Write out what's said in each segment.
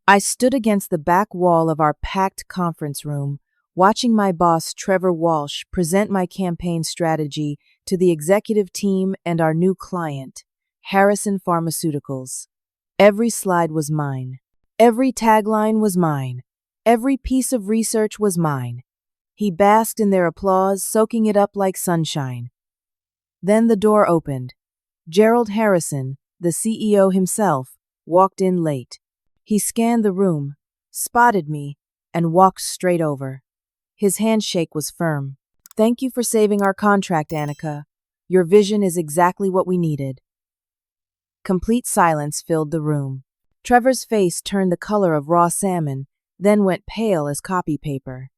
I stood against the back wall of our packed conference room, watching my boss, Trevor Walsh, present my campaign strategy to the executive team and our new client, Harrison Pharmaceuticals. Every slide was mine. Every tagline was mine. Every piece of research was mine. He basked in their applause, soaking it up like sunshine. Then the door opened. Gerald Harrison, the CEO himself, walked in late. He scanned the room, spotted me, and walked straight over. His handshake was firm. "Thank you for saving our contract, Annika. Your vision is exactly what we needed." Complete silence filled the room. Trevor's face turned the color of raw salmon, then went pale as copy paper.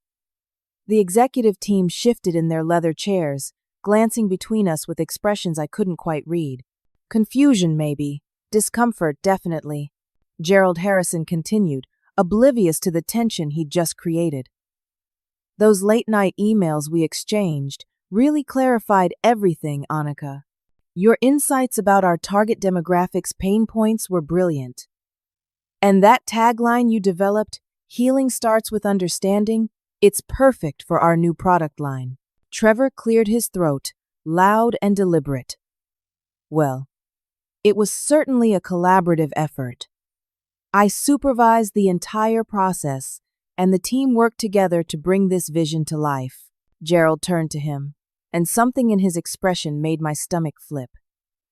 The executive team shifted in their leather chairs, glancing between us with expressions I couldn't quite read. Confusion, maybe. Discomfort, definitely. Gerald Harrison continued, oblivious to the tension he'd just created. "Those late-night emails we exchanged really clarified everything, Annika. Your insights about our target demographics' pain points were brilliant. And that tagline you developed, 'Healing starts with understanding,' it's perfect for our new product line." Trevor cleared his throat, loud and deliberate. "Well, it was certainly a collaborative effort. I supervised the entire process, and the team worked together to bring this vision to life." Gerald turned to him, and something in his expression made my stomach flip.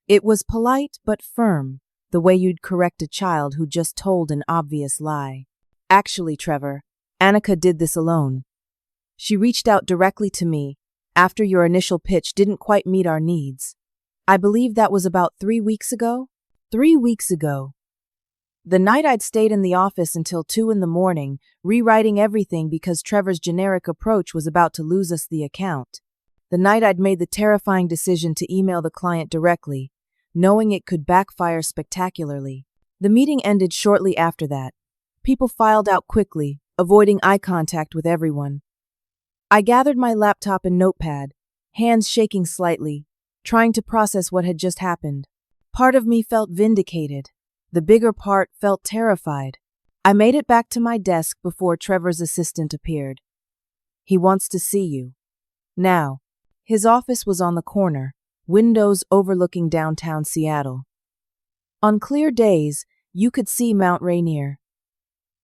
It was polite but firm, the way you'd correct a child who just told an obvious lie. "Actually, Trevor, Annika did this alone. She reached out directly to me after your initial pitch didn't quite meet our needs. I believe that was about 3 weeks ago? 3 weeks ago. The night I'd stayed in the office until 2 in the morning, rewriting everything because Trevor's generic approach was about to lose us the account. The night I'd made the terrifying decision to email the client directly, knowing it could backfire spectacularly. The meeting ended shortly after that. People filed out quickly, avoiding eye contact with everyone. I gathered my laptop and notepad, hands shaking slightly, trying to process what had just happened. Part of me felt vindicated. The bigger part felt terrified. I made it back to my desk before Trevor's assistant appeared. "He wants to see you." Now, his office was on the corner, windows overlooking downtown Seattle. On clear days, you could see Mount Rainier.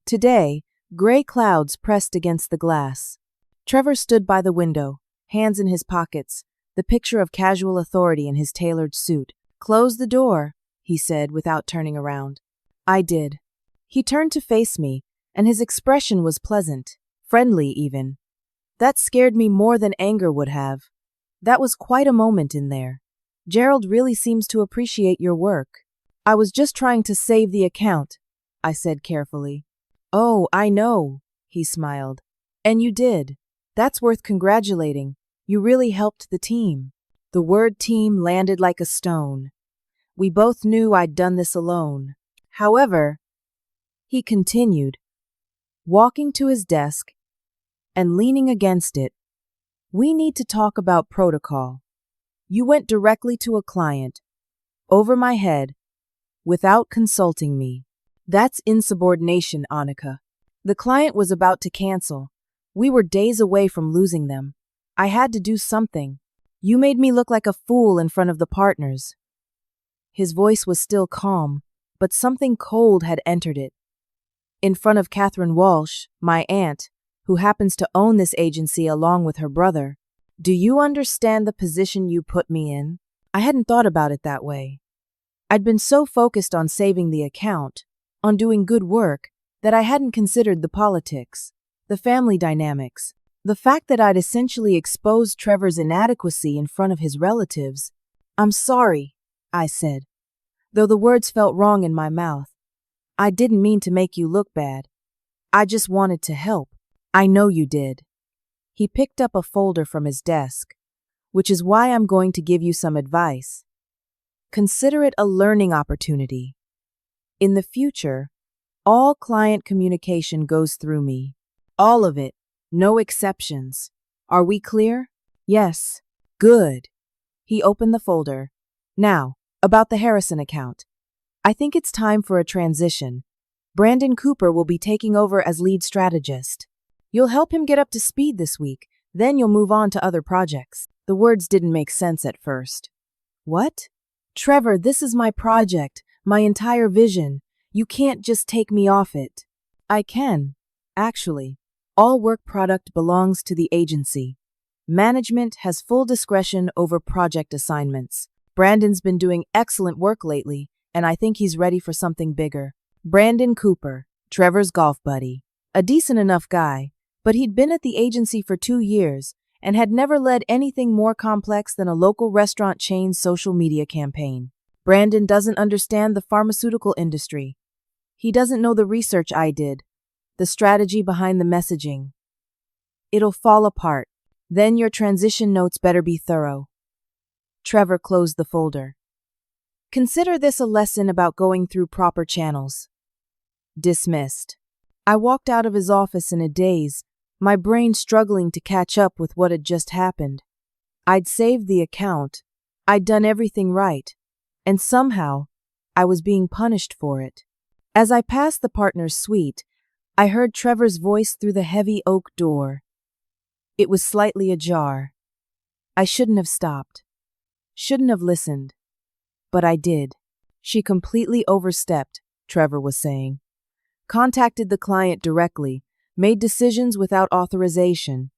Today, gray clouds pressed against the glass. Trevor stood by the window, hands in his pockets, the picture of casual authority in his tailored suit. "Close the door," he said without turning around. I did. He turned to face me, and his expression was pleasant, friendly even. That scared me more than anger would have. That was quite a moment in there. "Gerald really seems to appreciate your work." "I was just trying to save the account," I said carefully. "Oh, I know," he smiled. "And you did. That's worth congratulating. You really helped the team." The word team landed like a stone. We both knew I'd done this alone. However, he continued, walking to his desk and leaning against it, "We need to talk about protocol. You went directly to a client, over my head, without consulting me. That's insubordination, Annika. The client was about to cancel. We were days away from losing them. I had to do something. You made me look like a fool in front of the partners." His voice was still calm, but something cold had entered it. "In front of Catherine Walsh, my aunt, who happens to own this agency along with her brother. Do you understand the position you put me in?" I hadn't thought about it that way. I'd been so focused on saving the account, on doing good work, that I hadn't considered the politics, the family dynamics, the fact that I'd essentially exposed Trevor's inadequacy in front of his relatives. "I'm sorry," I said, though the words felt wrong in my mouth. "I didn't mean to make you look bad. I just wanted to help." "I know you did." He picked up a folder from his desk, "which is why I'm going to give you some advice. Consider it a learning opportunity. In the future, all client communication goes through me. All of it, no exceptions. Are we clear?" "Yes." "Good." He opened the folder. "Now, about the Harrison account. I think it's time for a transition. Brandon Cooper will be taking over as lead strategist. You'll help him get up to speed this week, then you'll move on to other projects. The words didn't make sense at first. What? Trevor, this is my project, my entire vision. You can't just take me off it. I can, actually. All work product belongs to the agency. Management has full discretion over project assignments. Brandon's been doing excellent work lately, and I think he's ready for something bigger. Brandon Cooper, Trevor's golf buddy. A decent enough guy, but he'd been at the agency for 2 years and had never led anything more complex than a local restaurant chain's social media campaign. Brandon doesn't understand the pharmaceutical industry. He doesn't know the research I did, the strategy behind the messaging. It'll fall apart. Then your transition notes better be thorough. Trevor closed the folder. Consider this a lesson about going through proper channels. Dismissed. I walked out of his office in a daze, my brain struggling to catch up with what had just happened. I'd saved the account, I'd done everything right, and somehow I was being punished for it. As I passed the partner's suite, I heard Trevor's voice through the heavy oak door. It was slightly ajar. I shouldn't have stopped. Shouldn't have listened. But I did. She completely overstepped, Trevor was saying. Contacted the client directly, made decisions without authorization.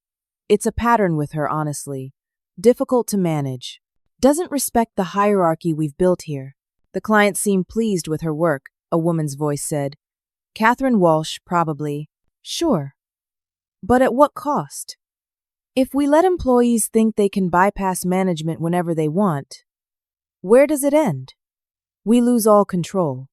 It's a pattern with her, honestly. Difficult to manage. Doesn't respect the hierarchy we've built here. The client seemed pleased with her work, a woman's voice said. Catherine Walsh, probably. Sure. But at what cost? If we let employees think they can bypass management whenever they want, where does it end? We lose all control.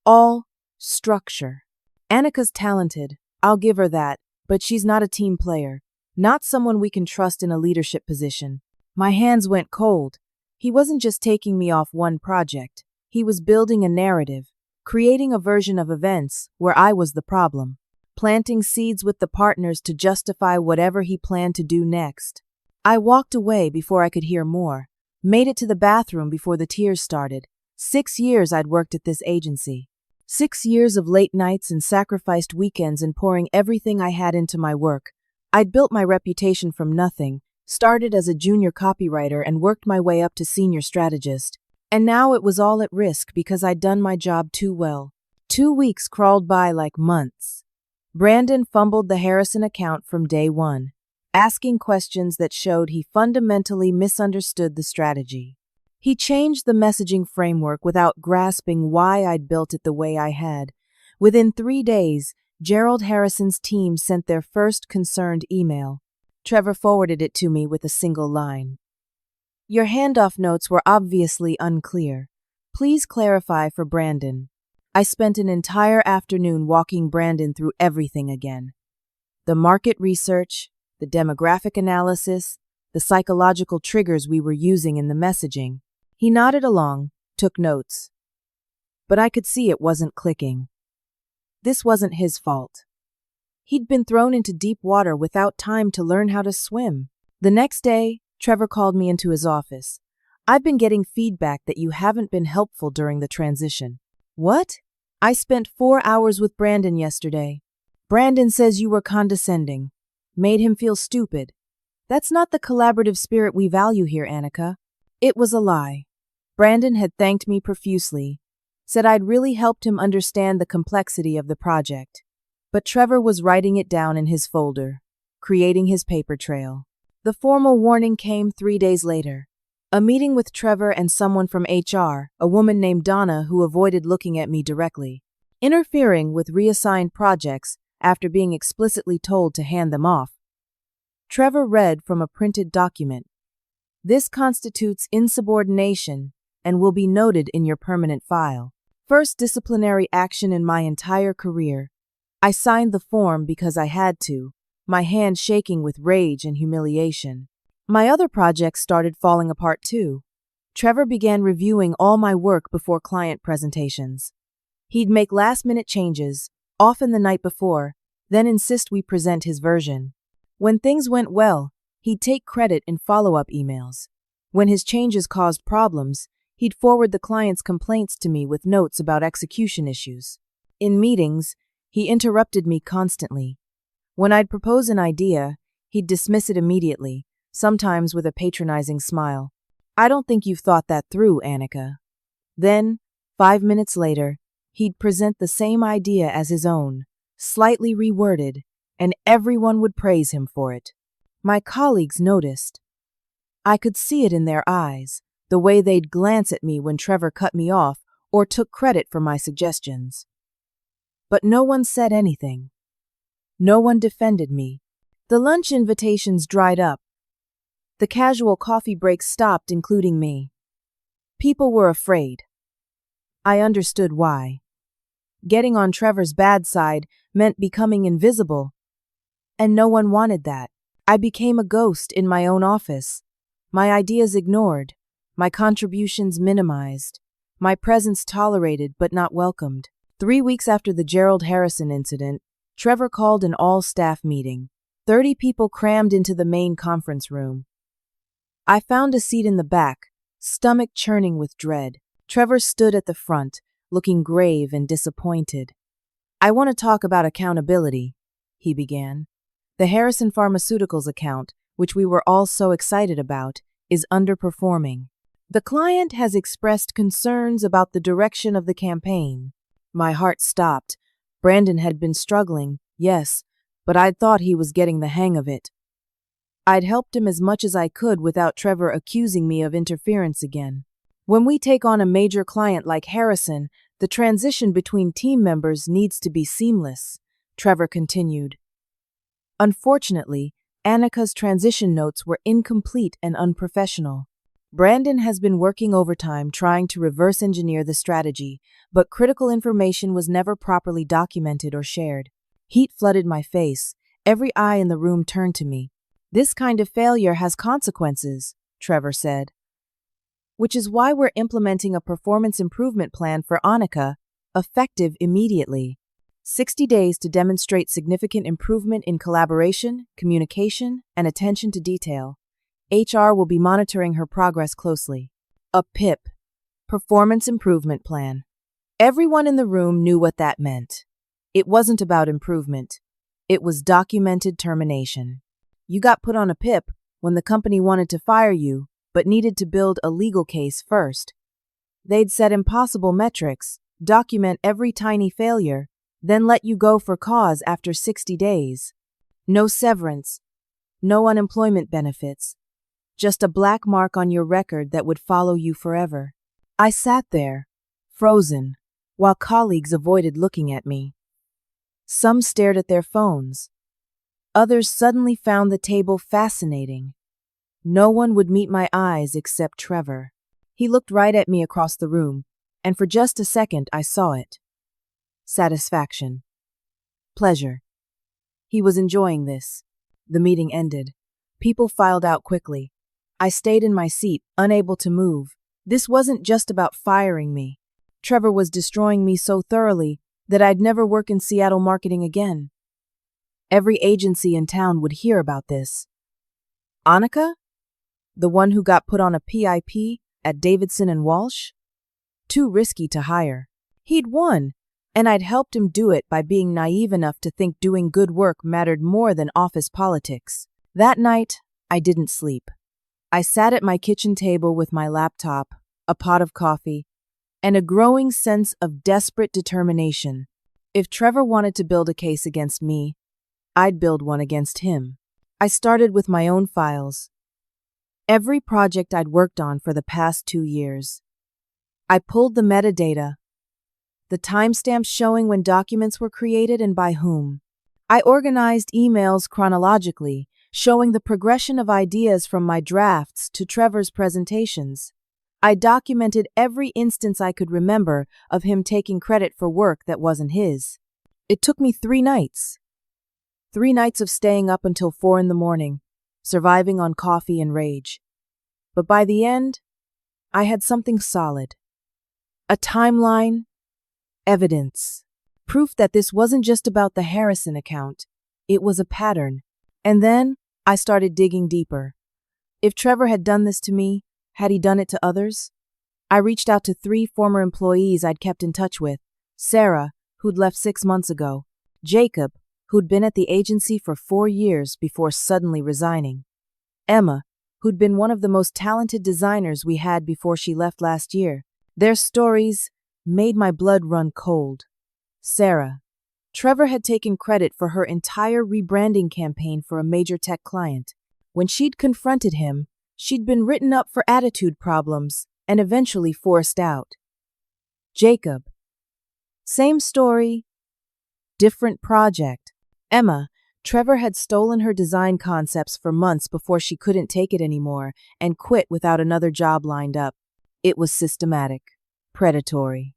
All structure. Annika's talented, I'll give her that, but she's not a team player, not someone we can trust in a leadership position. My hands went cold. He wasn't just taking me off one project. He was building a narrative, creating a version of events where I was the problem, planting seeds with the partners to justify whatever he planned to do next. I walked away before I could hear more, made it to the bathroom before the tears started. 6 years I'd worked at this agency. 6 years of late nights and sacrificed weekends and pouring everything I had into my work. I'd built my reputation from nothing, started as a junior copywriter and worked my way up to senior strategist. And now it was all at risk because I'd done my job too well. 2 weeks crawled by like months. Brandon fumbled the Harrison account from day one, asking questions that showed he fundamentally misunderstood the strategy. He changed the messaging framework without grasping why I'd built it the way I had. Within 3 days, Gerald Harrison's team sent their first concerned email. Trevor forwarded it to me with a single line. Your handoff notes were obviously unclear. Please clarify for Brandon. I spent an entire afternoon walking Brandon through everything again. The market research, the demographic analysis, the psychological triggers we were using in the messaging. He nodded along, took notes. But I could see it wasn't clicking. This wasn't his fault. He'd been thrown into deep water without time to learn how to swim. The next day, Trevor called me into his office. I've been getting feedback that you haven't been helpful during the transition. What? I spent 4 hours with Brandon yesterday. Brandon says you were condescending. Made him feel stupid. That's not the collaborative spirit we value here, Annika. It was a lie. Brandon had thanked me profusely, said I'd really helped him understand the complexity of the project. But Trevor was writing it down in his folder, creating his paper trail. The formal warning came 3 days later. A meeting with Trevor and someone from HR, a woman named Donna who avoided looking at me directly, interfering with reassigned projects after being explicitly told to hand them off. Trevor read from a printed document. This constitutes insubordination and will be noted in your permanent file. First disciplinary action in my entire career. I signed the form because I had to, my hand shaking with rage and humiliation. My other projects started falling apart too. Trevor began reviewing all my work before client presentations. He'd make last-minute changes, often the night before, then insist we present his version. When things went well, he'd take credit in follow-up emails. When his changes caused problems, he'd forward the client's complaints to me with notes about execution issues. In meetings, he interrupted me constantly. When I'd propose an idea, he'd dismiss it immediately, sometimes with a patronizing smile. "I don't think you've thought that through, Annika." Then, 5 minutes later, he'd present the same idea as his own, slightly reworded, and everyone would praise him for it. My colleagues noticed. I could see it in their eyes, the way they'd glance at me when Trevor cut me off or took credit for my suggestions. But no one said anything. No one defended me. The lunch invitations dried up. The casual coffee breaks stopped, including me. People were afraid. I understood why. Getting on Trevor's bad side meant becoming invisible, and no one wanted that. I became a ghost in my own office, my ideas ignored, my contributions minimized, my presence tolerated but not welcomed. 3 weeks after the Gerald Harrison incident, Trevor called an all-staff meeting. 30 people crammed into the main conference room. I found a seat in the back, stomach churning with dread. Trevor stood at the front, looking grave and disappointed. "I want to talk about accountability," he began. "The Harrison Pharmaceuticals account, which we were all so excited about, is underperforming. The client has expressed concerns about the direction of the campaign." My heart stopped. Brandon had been struggling, yes, but I'd thought he was getting the hang of it. I'd helped him as much as I could without Trevor accusing me of interference again. "When we take on a major client like Harrison, the transition between team members needs to be seamless," Trevor continued. Unfortunately, Annika's transition notes were incomplete and unprofessional. Brandon has been working overtime trying to reverse engineer the strategy, but critical information was never properly documented or shared. Heat flooded my face. Every eye in the room turned to me. "This kind of failure has consequences," Trevor said. "Which is why we're implementing a performance improvement plan for Annika, effective immediately. 60 days to demonstrate significant improvement in collaboration, communication, and attention to detail. HR will be monitoring her progress closely." A PIP, Performance Improvement Plan. Everyone in the room knew what that meant. It wasn't about improvement. It was documented termination. You got put on a PIP when the company wanted to fire you, but needed to build a legal case first. They'd set impossible metrics, document every tiny failure, then let you go for cause after 60 days. No severance, no unemployment benefits, just a black mark on your record that would follow you forever. I sat there, frozen, while colleagues avoided looking at me. Some stared at their phones. Others suddenly found the table fascinating. No one would meet my eyes except Trevor. He looked right at me across the room, and for just a second I saw it. Satisfaction. Pleasure. He was enjoying this. The meeting ended. People filed out quickly. I stayed in my seat, unable to move. This wasn't just about firing me. Trevor was destroying me so thoroughly that I'd never work in Seattle marketing again. Every agency in town would hear about this. Annika? The one who got put on a PIP at Davidson and Walsh? Too risky to hire. He'd won, and I'd helped him do it by being naive enough to think doing good work mattered more than office politics. That night, I didn't sleep. I sat at my kitchen table with my laptop, a pot of coffee, and a growing sense of desperate determination. If Trevor wanted to build a case against me, I'd build one against him. I started with my own files. Every project I'd worked on for the past 2 years. I pulled the metadata, the timestamps showing when documents were created and by whom. I organized emails chronologically, showing the progression of ideas from my drafts to Trevor's presentations. I documented every instance I could remember of him taking credit for work that wasn't his. It took me 3 nights. 3 nights of staying up until 4 in the morning, surviving on coffee and rage. But by the end, I had something solid. A timeline, evidence, proof that this wasn't just about the Harrison account. It was a pattern. And then I started digging deeper. If Trevor had done this to me, had he done it to others? I reached out to 3 former employees I'd kept in touch with: Sarah, who'd left 6 months ago, Jacob, who'd been at the agency for 4 years before suddenly resigning, Emma, who'd been one of the most talented designers we had before she left last year. Their stories made my blood run cold. Sarah. Trevor had taken credit for her entire rebranding campaign for a major tech client. When she'd confronted him, she'd been written up for attitude problems and eventually forced out. Jacob. Same story, different project. Emma. Trevor had stolen her design concepts for months before she couldn't take it anymore and quit without another job lined up. It was systematic, predatory.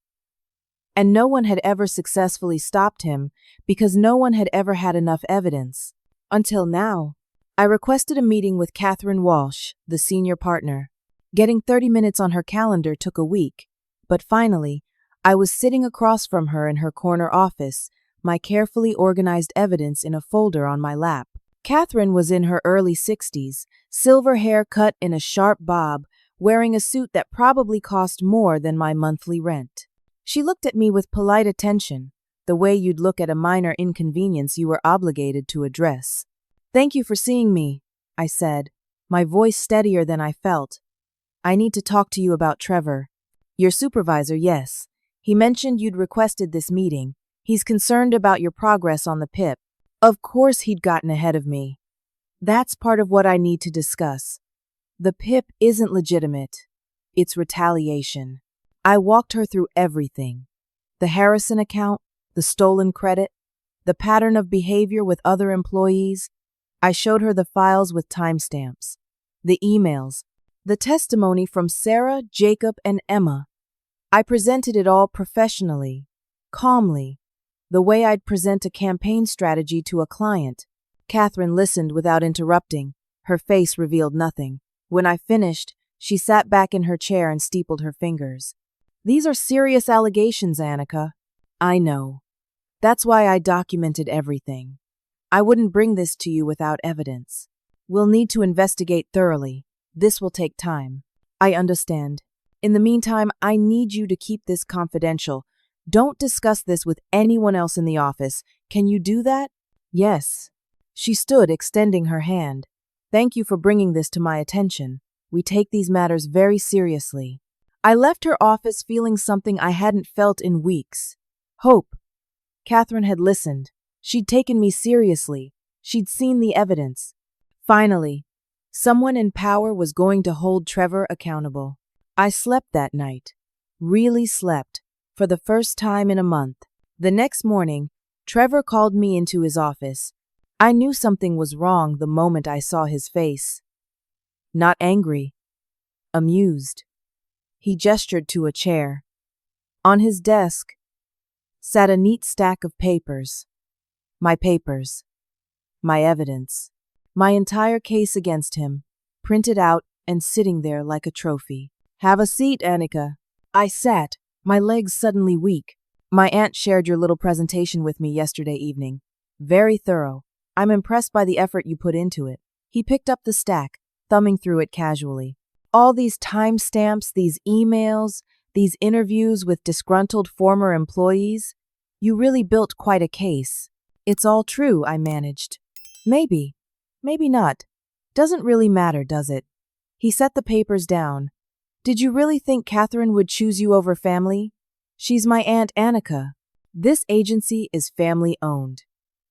And no one had ever successfully stopped him because no one had ever had enough evidence. Until now. I requested a meeting with Catherine Walsh, the senior partner. Getting 30 minutes on her calendar took a week, but finally, I was sitting across from her in her corner office, my carefully organized evidence in a folder on my lap. Catherine was in her early 60s, silver hair cut in a sharp bob, wearing a suit that probably cost more than my monthly rent. She looked at me with polite attention, the way you'd look at a minor inconvenience you were obligated to address. "Thank you for seeing me," I said, my voice steadier than I felt. "I need to talk to you about Trevor." "Your supervisor, yes. He mentioned you'd requested this meeting. He's concerned about your progress on the PIP." Of course he'd gotten ahead of me. "That's part of what I need to discuss. The PIP isn't legitimate. It's retaliation." I walked her through everything. The Harrison account, the stolen credit, the pattern of behavior with other employees. I showed her the files with timestamps, the emails, the testimony from Sarah, Jacob, and Emma. I presented it all professionally, calmly, the way I'd present a campaign strategy to a client. Catherine listened without interrupting. Her face revealed nothing. When I finished, she sat back in her chair and steepled her fingers. "These are serious allegations, Annika." "I know. That's why I documented everything. I wouldn't bring this to you without evidence. We'll need to investigate thoroughly. This will take time." "I understand. In the meantime, I need you to keep this confidential. Don't discuss this with anyone else in the office. Can you do that?" "Yes." She stood, extending her hand. "Thank you for bringing this to my attention. We take these matters very seriously." I left her office feeling something I hadn't felt in weeks. Hope. Catherine had listened. She'd taken me seriously. She'd seen the evidence. Finally, someone in power was going to hold Trevor accountable. I slept that night. Really slept. For the first time in a month. The next morning, Trevor called me into his office. I knew something was wrong the moment I saw his face. Not angry. Amused. He gestured to a chair. On his desk sat a neat stack of papers. My papers. My evidence. My entire case against him, printed out and sitting there like a trophy. "Have a seat, Annika." I sat, my legs suddenly weak. "My aunt shared your little presentation with me yesterday evening. Very thorough. I'm impressed by the effort you put into it." He picked up the stack, thumbing through it casually. "All these timestamps, these emails, these interviews with disgruntled former employees. You really built quite a case." "It's all true," I managed. "Maybe. Maybe not. Doesn't really matter, does it?" He set the papers down. "Did you really think Catherine would choose you over family? She's my Aunt Annika. This agency is family-owned.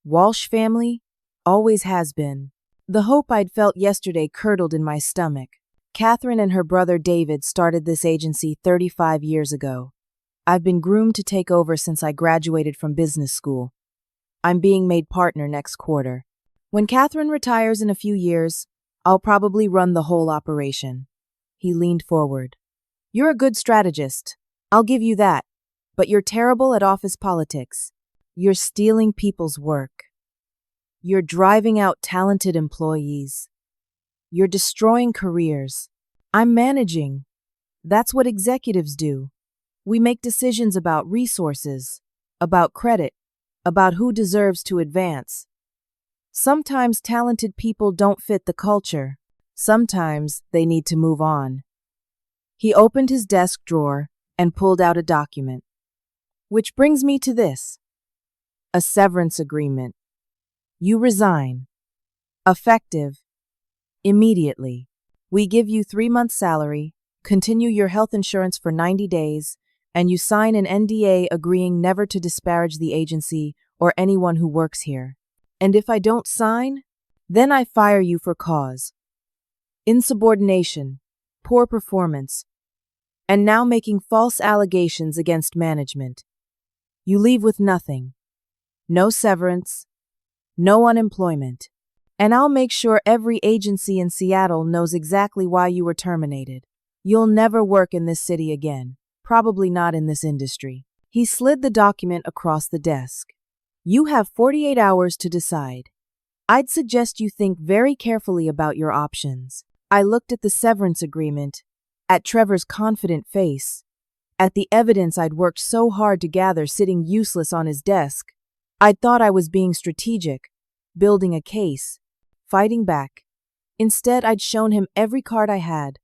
Walsh family always has been." The hope I'd felt yesterday curdled in my stomach. Catherine and her brother David started this agency 35 years ago. I've been groomed to take over since I graduated from business school. I'm being made partner next quarter. When Catherine retires in a few years, I'll probably run the whole operation. He leaned forward. "You're a good strategist. I'll give you that. But you're terrible at office politics. You're stealing people's work. You're driving out talented employees. You're destroying careers. I'm managing. That's what executives do. We make decisions about resources, about credit, about who deserves to advance. Sometimes talented people don't fit the culture. Sometimes they need to move on." He opened his desk drawer and pulled out a document. "Which brings me to this. A severance agreement. You resign. Effective. Immediately. We give you 3 months' salary, continue your health insurance for 90 days, and you sign an NDA agreeing never to disparage the agency or anyone who works here. And if I don't sign, then I fire you for cause. Insubordination, poor performance, and now making false allegations against management. You leave with nothing. No severance, no unemployment. And I'll make sure every agency in Seattle knows exactly why you were terminated. You'll never work in this city again, probably not in this industry. He slid the document across the desk. You have 48 hours to decide. I'd suggest you think very carefully about your options. I looked at the severance agreement, at Trevor's confident face, at the evidence I'd worked so hard to gather sitting useless on his desk. I'd thought I was being strategic, building a case, fighting back. Instead, I'd shown him every card I had.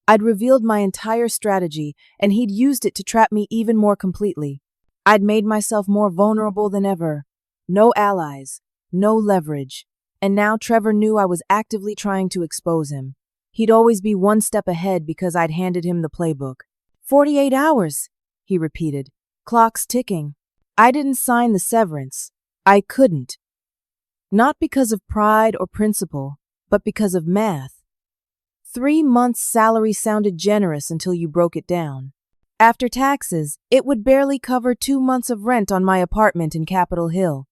I'd revealed my entire strategy, and he'd used it to trap me even more completely. I'd made myself more vulnerable than ever. No allies, no leverage. And now Trevor knew I was actively trying to expose him. He'd always be one step ahead because I'd handed him the playbook. 48 hours, he repeated, clocks ticking. I didn't sign the severance. I couldn't. Not because of pride or principle, but because of math. 3 months' salary sounded generous until you broke it down. After taxes, it would barely cover 2 months of rent on my apartment in Capitol Hill.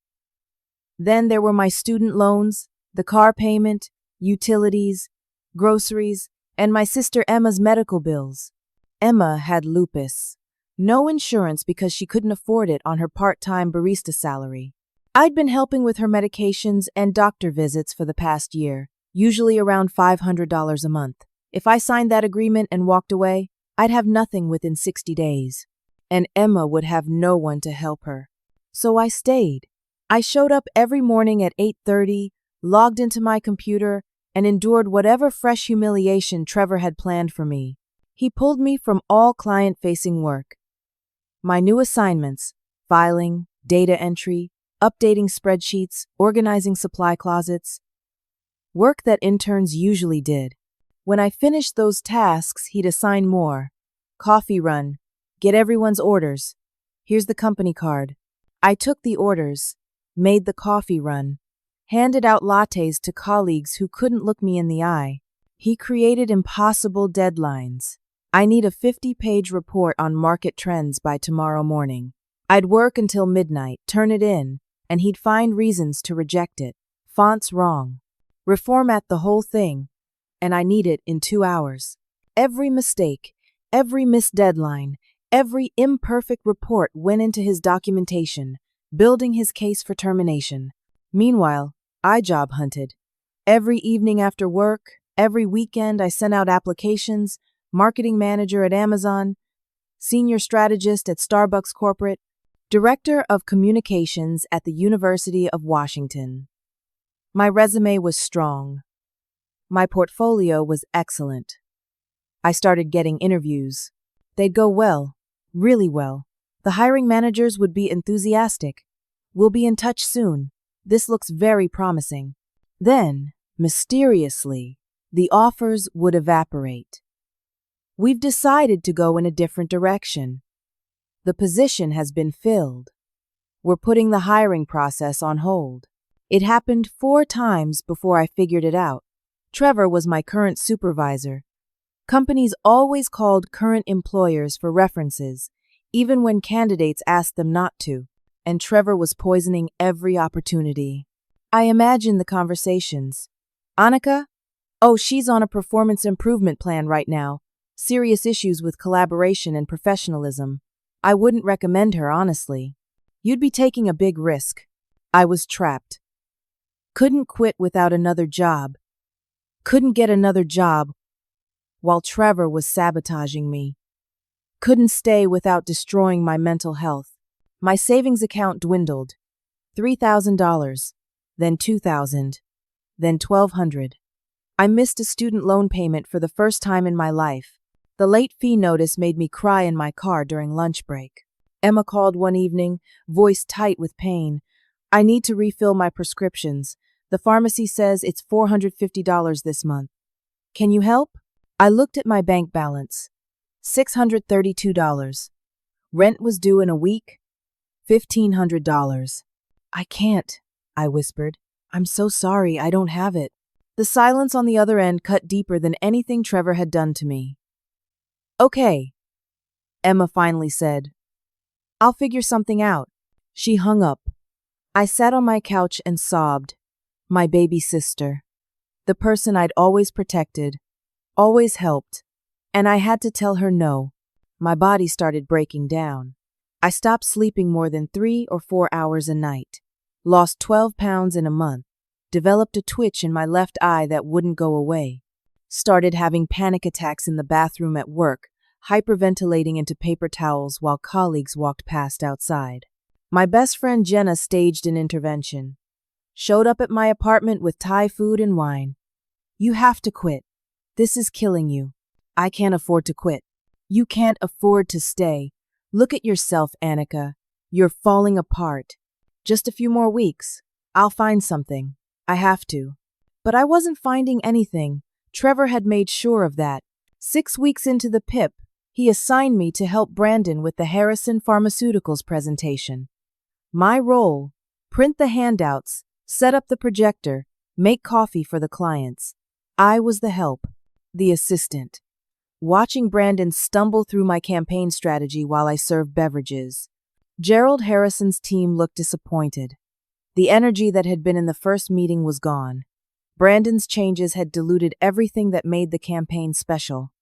Then there were my student loans, the car payment, utilities, groceries, and my sister Emma's medical bills. Emma had lupus. No insurance because she couldn't afford it on her part-time barista salary. I'd been helping with her medications and doctor visits for the past year, usually around $500 a month. If I signed that agreement and walked away, I'd have nothing within 60 days. And Emma would have no one to help her. So I stayed. I showed up every morning at 8:30, logged into my computer, and endured whatever fresh humiliation Trevor had planned for me. He pulled me from all client-facing work. My new assignments, filing, data entry, updating spreadsheets, organizing supply closets, work that interns usually did. When I finished those tasks, he'd assign more. Coffee run, get everyone's orders. Here's the company card. I took the orders, made the coffee run, handed out lattes to colleagues who couldn't look me in the eye. He created impossible deadlines. I need a 50-page report on market trends by tomorrow morning. I'd work until midnight, turn it in, and he'd find reasons to reject it. Fonts wrong. Reformat the whole thing, and I need it in 2 hours. Every mistake, every missed deadline, every imperfect report went into his documentation, building his case for termination. Meanwhile, I job hunted. Every evening after work, every weekend I sent out applications, marketing manager at Amazon, senior strategist at Starbucks Corporate, director of communications at the University of Washington. My resume was strong. My portfolio was excellent. I started getting interviews. They'd go well, really well. The hiring managers would be enthusiastic. We'll be in touch soon. This looks very promising. Then, mysteriously, the offers would evaporate. We've decided to go in a different direction. The position has been filled. We're putting the hiring process on hold. It happened 4 times before I figured it out. Trevor was my current supervisor. Companies always called current employers for references, even when candidates asked them not to, and Trevor was poisoning every opportunity. I imagined the conversations. Annika? Oh, she's on a performance improvement plan right now. Serious issues with collaboration and professionalism. I wouldn't recommend her, honestly. You'd be taking a big risk. I was trapped. Couldn't quit without another job. Couldn't get another job while Trevor was sabotaging me. Couldn't stay without destroying my mental health. My savings account dwindled. $3,000, then $2,000, then $1,200. I missed a student loan payment for the first time in my life. The late fee notice made me cry in my car during lunch break. Emma called one evening, voice tight with pain. I need to refill my prescriptions. The pharmacy says it's $450 this month. Can you help? I looked at my bank balance. $632. Rent was due in a week. $1,500. I can't, I whispered. I'm so sorry, I don't have it. The silence on the other end cut deeper than anything Trevor had done to me. Okay, Emma finally said. I'll figure something out. She hung up. I sat on my couch and sobbed. My baby sister. The person I'd always protected, always helped. And I had to tell her no. My body started breaking down. I stopped sleeping more than 3 or 4 hours a night. Lost 12 pounds in a month. Developed a twitch in my left eye that wouldn't go away. Started having panic attacks in the bathroom at work, hyperventilating into paper towels while colleagues walked past outside. My best friend Jenna staged an intervention. Showed up at my apartment with Thai food and wine. You have to quit. This is killing you. I can't afford to quit. You can't afford to stay. Look at yourself, Annika. You're falling apart. Just a few more weeks. I'll find something. I have to. But I wasn't finding anything. Trevor had made sure of that. 6 weeks into the PIP, he assigned me to help Brandon with the Harrison Pharmaceuticals presentation. My role: print the handouts, set up the projector, make coffee for the clients. I was the help, the assistant. Watching Brandon stumble through my campaign strategy while I served beverages. Gerald Harrison's team looked disappointed. The energy that had been in the first meeting was gone. Brandon's changes had diluted everything that made the campaign special.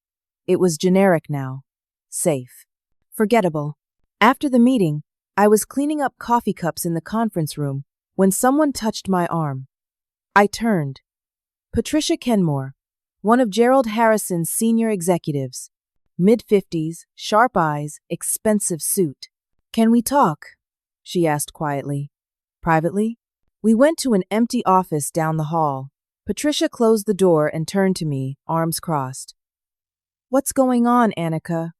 It was generic now. Safe. Forgettable. After the meeting, I was cleaning up coffee cups in the conference room when someone touched my arm. I turned. Patricia Kenmore, one of Gerald Harrison's senior executives. Mid-50s, sharp eyes, expensive suit. Can we talk? She asked quietly. Privately? We went to an empty office down the hall. Patricia closed the door and turned to me, arms crossed. What's going on, Annika?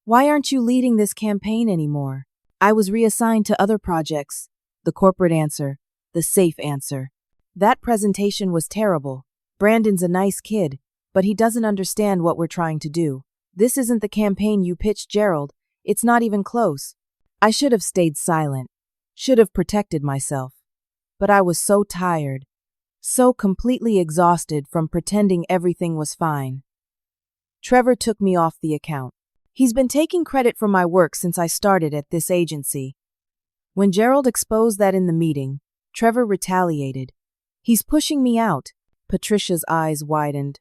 Why aren't you leading this campaign anymore? I was reassigned to other projects. The corporate answer. The safe answer. That presentation was terrible. Brandon's a nice kid, but he doesn't understand what we're trying to do. This isn't the campaign you pitched, Gerald. It's not even close. I should have stayed silent. Should have protected myself. But I was so tired. So completely exhausted from pretending everything was fine. Trevor took me off the account. He's been taking credit for my work since I started at this agency. When Gerald exposed that in the meeting, Trevor retaliated. He's pushing me out. Patricia's eyes widened.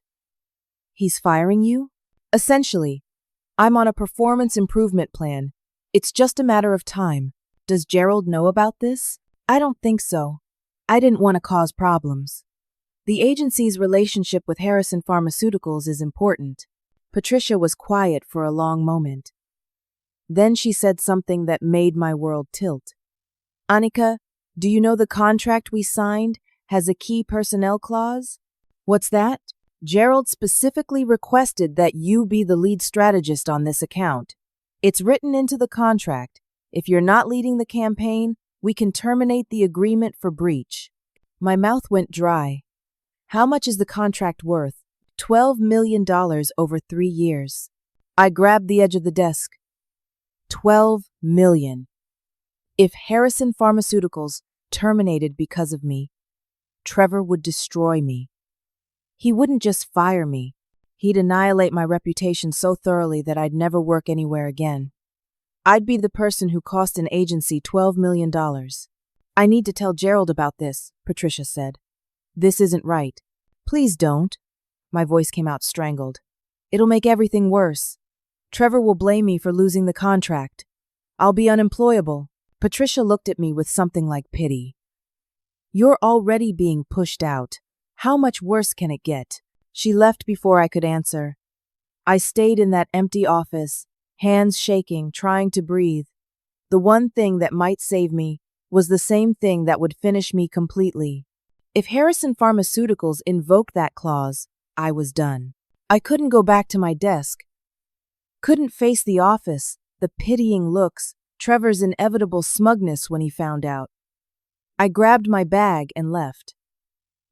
He's firing you? Essentially. I'm on a performance improvement plan. It's just a matter of time. Does Gerald know about this? I don't think so. I didn't want to cause problems. The agency's relationship with Harrison Pharmaceuticals is important. Patricia was quiet for a long moment. Then she said something that made my world tilt. Annika, do you know the contract we signed has a key personnel clause? What's that? Gerald specifically requested that you be the lead strategist on this account. It's written into the contract. If you're not leading the campaign, we can terminate the agreement for breach. My mouth went dry. How much is the contract worth? $12 million over 3 years. I grabbed the edge of the desk. $12 million. If Harrison Pharmaceuticals terminated because of me, Trevor would destroy me. He wouldn't just fire me. He'd annihilate my reputation so thoroughly that I'd never work anywhere again. I'd be the person who cost an agency $12 million. I need to tell Gerald about this, Patricia said. This isn't right. Please don't. My voice came out strangled. It'll make everything worse. Trevor will blame me for losing the contract. I'll be unemployable. Patricia looked at me with something like pity. You're already being pushed out. How much worse can it get? She left before I could answer. I stayed in that empty office, hands shaking, trying to breathe. The one thing that might save me was the same thing that would finish me completely. If Harrison Pharmaceuticals invoked that clause, I was done. I couldn't go back to my desk. Couldn't face the office, the pitying looks, Trevor's inevitable smugness when he found out. I grabbed my bag and left.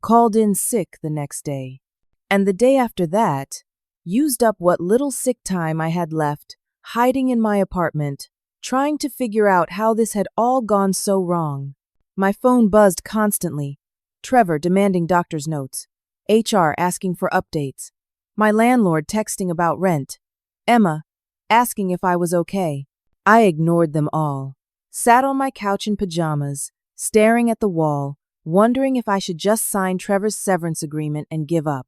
Called in sick the next day. And the day after that, used up what little sick time I had left, hiding in my apartment, trying to figure out how this had all gone so wrong. My phone buzzed constantly. Trevor demanding doctor's notes. HR asking for updates. My landlord texting about rent. Emma asking if I was okay. I ignored them all. Sat on my couch in pajamas, staring at the wall, wondering if I should just sign Trevor's severance agreement and give up.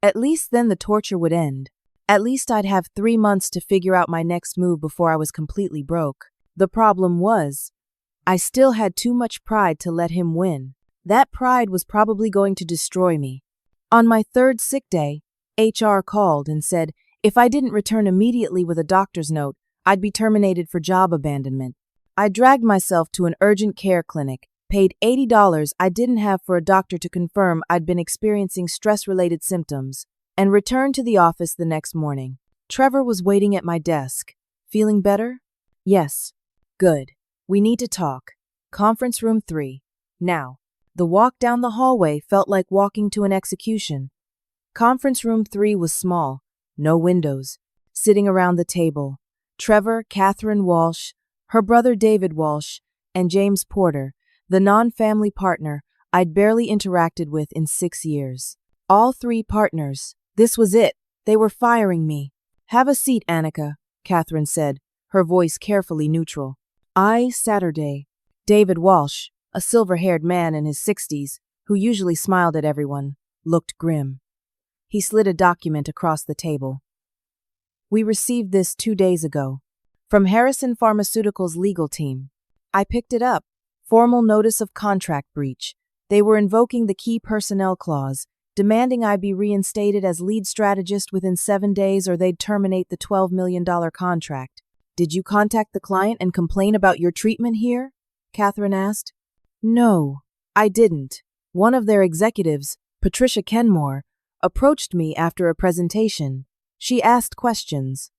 At least then the torture would end. At least I'd have 3 months to figure out my next move before I was completely broke. The problem was, I still had too much pride to let him win. That pride was probably going to destroy me. On my third sick day, HR called and said if I didn't return immediately with a doctor's note, I'd be terminated for job abandonment. I dragged myself to an urgent care clinic, paid $80 I didn't have for a doctor to confirm I'd been experiencing stress-related symptoms, and returned to the office the next morning. Trevor was waiting at my desk. Feeling better? Yes. Good. We need to talk. Conference room 3. Now. The walk down the hallway felt like walking to an execution. Conference room 3 was small, no windows. Sitting around the table, Trevor, Catherine Walsh, her brother David Walsh, and James Porter, the non-family partner I'd barely interacted with in 6 years. All 3 partners. This was it. They were firing me. Have a seat, Annika, Catherine said, her voice carefully neutral. Saturday. David Walsh, a silver-haired man in his 60s, who usually smiled at everyone, looked grim. He slid a document across the table. We received this 2 days ago. From Harrison Pharmaceuticals' legal team. I picked it up. Formal notice of contract breach. They were invoking the key personnel clause, demanding I be reinstated as lead strategist within 7 days or they'd terminate the $12 million contract. Did you contact the client and complain about your treatment here? Catherine asked. No, I didn't. One of their executives, Patricia Kenmore, approached me after a presentation. She asked questions.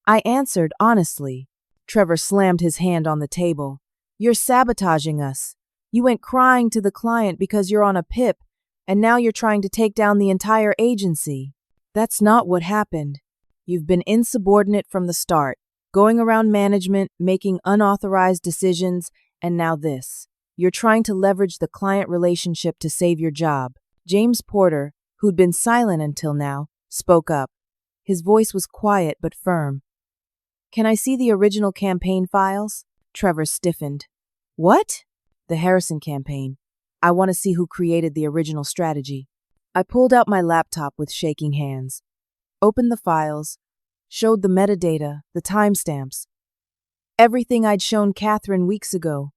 I answered honestly. Trevor slammed his hand on the table. You're sabotaging us. You went crying to the client because you're on a PIP, and now you're trying to take down the entire agency. That's not what happened. You've been insubordinate from the start, going around management, making unauthorized decisions, and now this. You're trying to leverage the client relationship to save your job. James Porter, who'd been silent until now, spoke up. His voice was quiet but firm. Can I see the original campaign files? Trevor stiffened. What? The Harrison campaign. I want to see who created the original strategy. I pulled out my laptop with shaking hands, opened the files, showed the metadata, the timestamps, everything I'd shown Catherine weeks ago,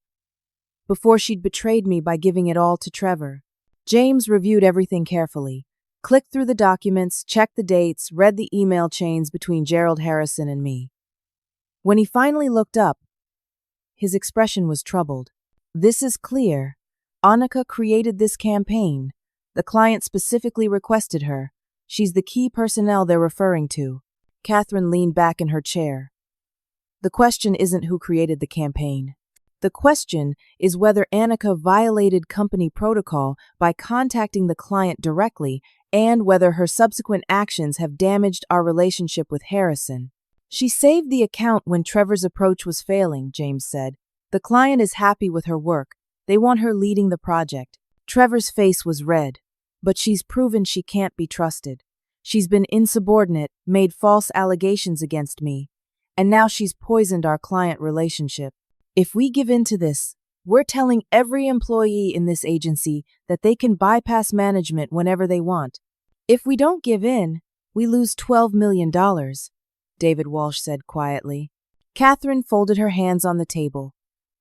before she'd betrayed me by giving it all to Trevor. James reviewed everything carefully, clicked through the documents, checked the dates, read the email chains between Gerald Harrison and me. When he finally looked up, his expression was troubled. This is clear. Annika created this campaign. The client specifically requested her. She's the key personnel they're referring to. Catherine leaned back in her chair. The question isn't who created the campaign. The question is whether Annika violated company protocol by contacting the client directly and whether her subsequent actions have damaged our relationship with Harrison. She saved the account when Trevor's approach was failing, James said. The client is happy with her work. They want her leading the project. Trevor's face was red, but she's proven she can't be trusted. She's been insubordinate, made false allegations against me, and now she's poisoned our client relationship. If we give in to this, we're telling every employee in this agency that they can bypass management whenever they want. If we don't give in, we lose $12 million, David Walsh said quietly. Catherine folded her hands on the table.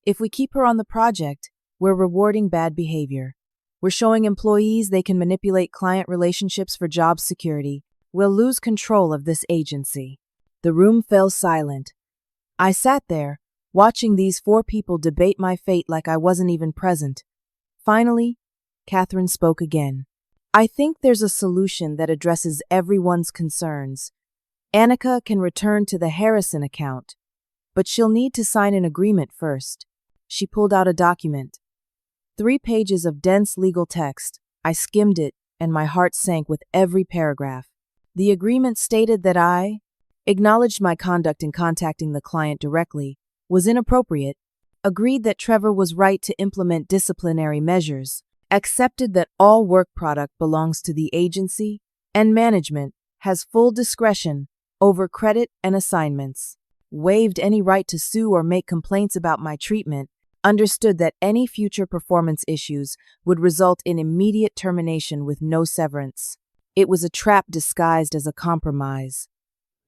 If we keep her on the project, we're rewarding bad behavior. We're showing employees they can manipulate client relationships for job security. We'll lose control of this agency. The room fell silent. I sat there, watching these 4 people debate my fate like I wasn't even present. Finally, Catherine spoke again. I think there's a solution that addresses everyone's concerns. Annika can return to the Harrison account, but she'll need to sign an agreement first. She pulled out a document. 3 pages of dense legal text. I skimmed it, and my heart sank with every paragraph. The agreement stated that I acknowledged my conduct in contacting the client directly was inappropriate, agreed that Trevor was right to implement disciplinary measures, accepted that all work product belongs to the agency, and management has full discretion over credit and assignments, waived any right to sue or make complaints about my treatment, understood that any future performance issues would result in immediate termination with no severance. It was a trap disguised as a compromise.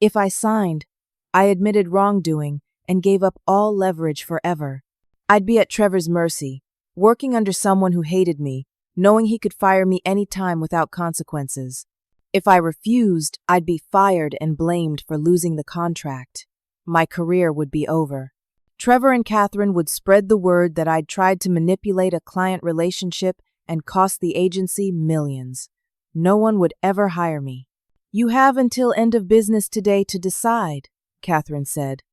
If I signed, I admitted wrongdoing and gave up all leverage forever. I'd be at Trevor's mercy, working under someone who hated me, knowing he could fire me any time without consequences. If I refused, I'd be fired and blamed for losing the contract. My career would be over. Trevor and Catherine would spread the word that I'd tried to manipulate a client relationship and cost the agency millions. No one would ever hire me. You have until end of business today to decide, Catherine said.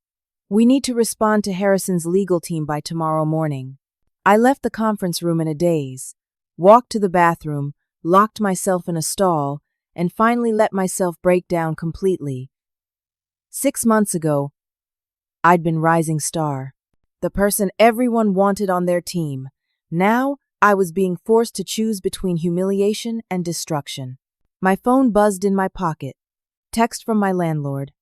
We need to respond to Harrison's legal team by tomorrow morning. I left the conference room in a daze, walked to the bathroom, locked myself in a stall, and finally let myself break down completely. 6 months ago, I'd been rising star, the person everyone wanted on their team. Now, I was being forced to choose between humiliation and destruction. My phone buzzed in my pocket. Text from my landlord.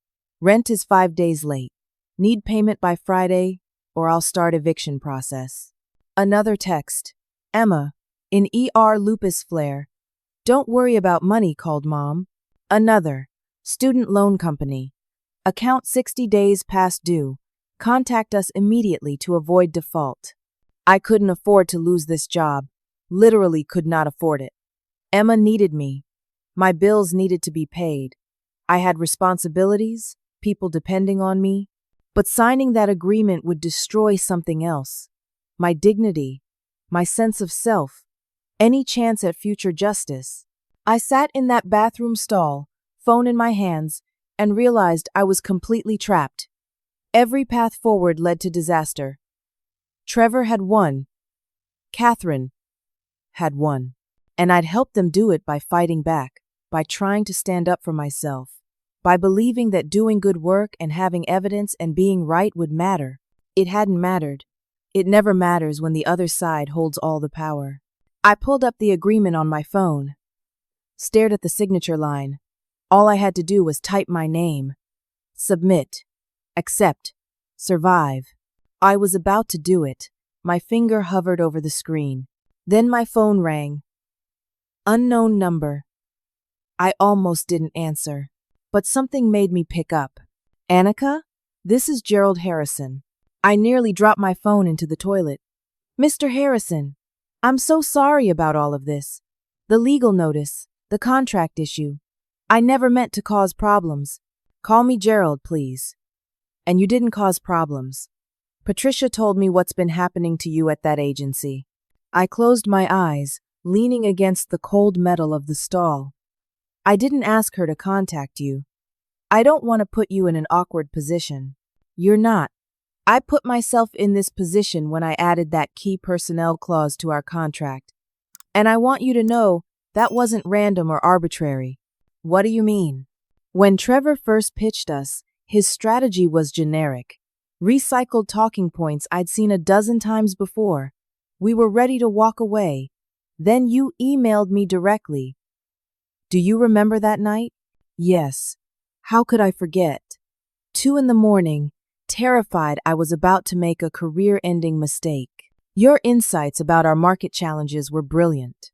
Rent is 5 days late. Need payment by Friday, or I'll start eviction process. Another text. Emma, in ER lupus flare. Don't worry about money, called Mom. Another. Student loan company. Account 60 days past due. Contact us immediately to avoid default. I couldn't afford to lose this job. Literally could not afford it. Emma needed me. My bills needed to be paid. I had responsibilities, people depending on me. But signing that agreement would destroy something else. My dignity, my sense of self, any chance at future justice. I sat in that bathroom stall, phone in my hands, and realized I was completely trapped. Every path forward led to disaster. Trevor had won. Catherine had won. And I'd helped them do it by fighting back, by trying to stand up for myself, by believing that doing good work and having evidence and being right would matter. It hadn't mattered. It never matters when the other side holds all the power. I pulled up the agreement on my phone, stared at the signature line. All I had to do was type my name. Submit. Accept. Survive. I was about to do it. My finger hovered over the screen. Then my phone rang. Unknown number. I almost didn't answer, but something made me pick up. Annika? This is Gerald Harrison. I nearly dropped my phone into the toilet. Mr. Harrison, I'm so sorry about all of this. The legal notice, the contract issue. I never meant to cause problems. Call me Gerald, please. And you didn't cause problems. Patricia told me what's been happening to you at that agency. I closed my eyes, leaning against the cold metal of the stall. I didn't ask her to contact you. I don't want to put you in an awkward position. You're not. I put myself in this position when I added that key personnel clause to our contract. And I want you to know that wasn't random or arbitrary. What do you mean? When Trevor first pitched us, his strategy was generic. Recycled talking points I'd seen a dozen times before. We were ready to walk away. Then you emailed me directly. Do you remember that night? Yes. How could I forget? 2 a.m, terrified I was about to make a career-ending mistake. Your insights about our market challenges were brilliant.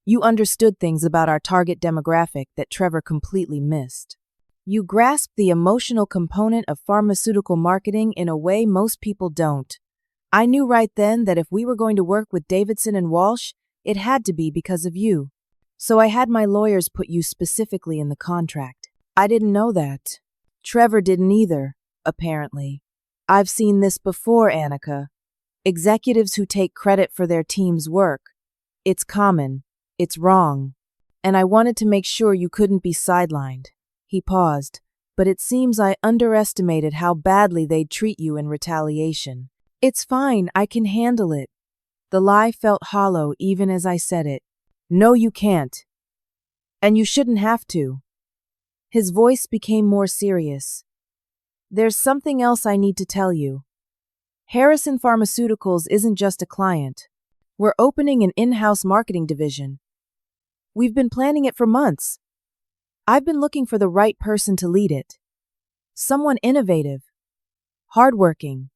You understood things about our target demographic that Trevor completely missed. You grasped the emotional component of pharmaceutical marketing in a way most people don't. I knew right then that if we were going to work with Davidson and Walsh, it had to be because of you. So I had my lawyers put you specifically in the contract. I didn't know that. Trevor didn't either, apparently. I've seen this before, Annika. Executives who take credit for their team's work. It's common. It's wrong. And I wanted to make sure you couldn't be sidelined. He paused, but it seems I underestimated how badly they'd treat you in retaliation. It's fine, I can handle it. The lie felt hollow even as I said it. No, you can't. And you shouldn't have to. His voice became more serious. There's something else I need to tell you. Harrison Pharmaceuticals isn't just a client. We're opening an in-house marketing division. We've been planning it for months. I've been looking for the right person to lead it. Someone innovative, hardworking,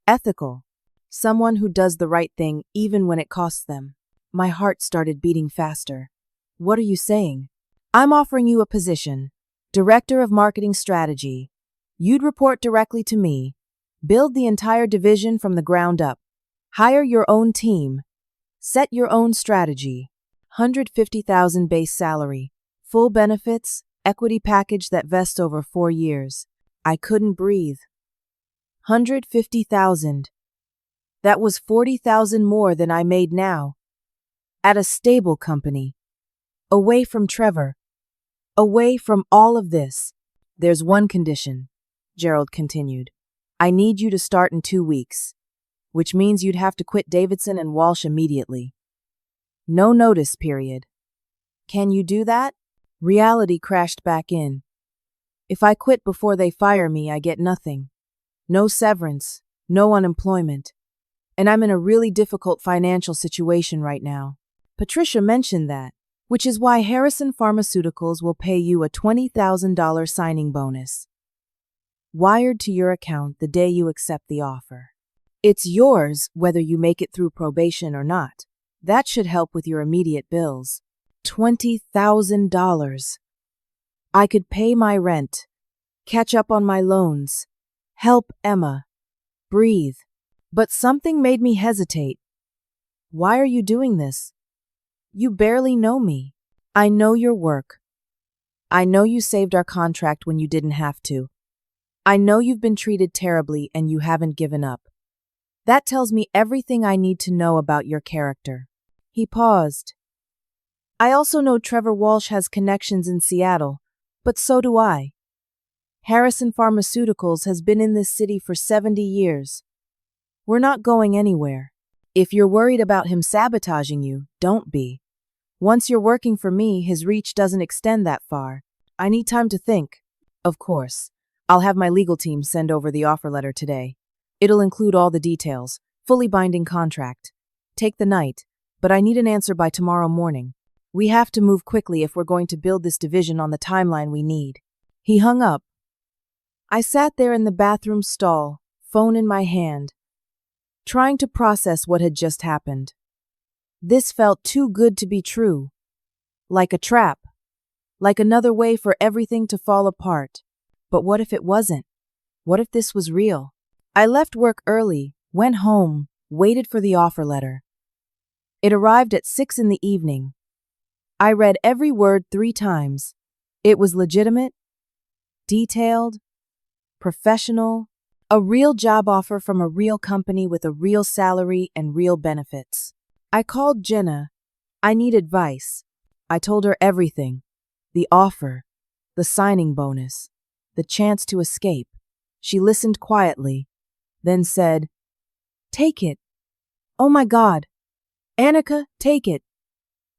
ethical. Someone who does the right thing even when it costs them. My heart started beating faster. What are you saying? I'm offering you a position, Director of Marketing Strategy. You'd report directly to me. Build the entire division from the ground up. Hire your own team. Set your own strategy. $150,000 base salary. Full benefits, equity package that vests over 4 years. I couldn't breathe. $150,000. That was $40,000 more than I made now. At a stable company. Away from Trevor. Away from all of this. There's one condition, Gerald continued. I need you to start in 2 weeks, which means you'd have to quit Davidson and Walsh immediately. No notice period. Can you do that? Reality crashed back in. If I quit before they fire me, I get nothing. No severance, no unemployment. And I'm in a really difficult financial situation right now. Patricia mentioned that, which is why Harrison Pharmaceuticals will pay you a $20,000 signing bonus, wired to your account the day you accept the offer. It's yours whether you make it through probation or not. That should help with your immediate bills. $20,000. I could pay my rent, catch up on my loans, help Emma, breathe. But something made me hesitate. Why are you doing this? You barely know me. I know your work. I know you saved our contract when you didn't have to. I know you've been treated terribly and you haven't given up. That tells me everything I need to know about your character. He paused. I also know Trevor Walsh has connections in Seattle, but so do I. Harrison Pharmaceuticals has been in this city for 70 years. We're not going anywhere. If you're worried about him sabotaging you, don't be. Once you're working for me, his reach doesn't extend that far. I need time to think. Of course. I'll have my legal team send over the offer letter today. It'll include all the details, fully binding contract. Take the night, but I need an answer by tomorrow morning. We have to move quickly if we're going to build this division on the timeline we need. He hung up. I sat there in the bathroom stall, phone in my hand, trying to process what had just happened. This felt too good to be true. Like a trap. Like another way for everything to fall apart. But what if it wasn't? What if this was real? I left work early, went home, waited for the offer letter. It arrived at 6 in the evening. I read every word 3 times. It was legitimate, detailed, professional, a real job offer from a real company with a real salary and real benefits. I called Jenna. I need advice. I told her everything. The offer, the signing bonus, the chance to escape. She listened quietly, then said, "Take it. Oh my God. Annika, take it.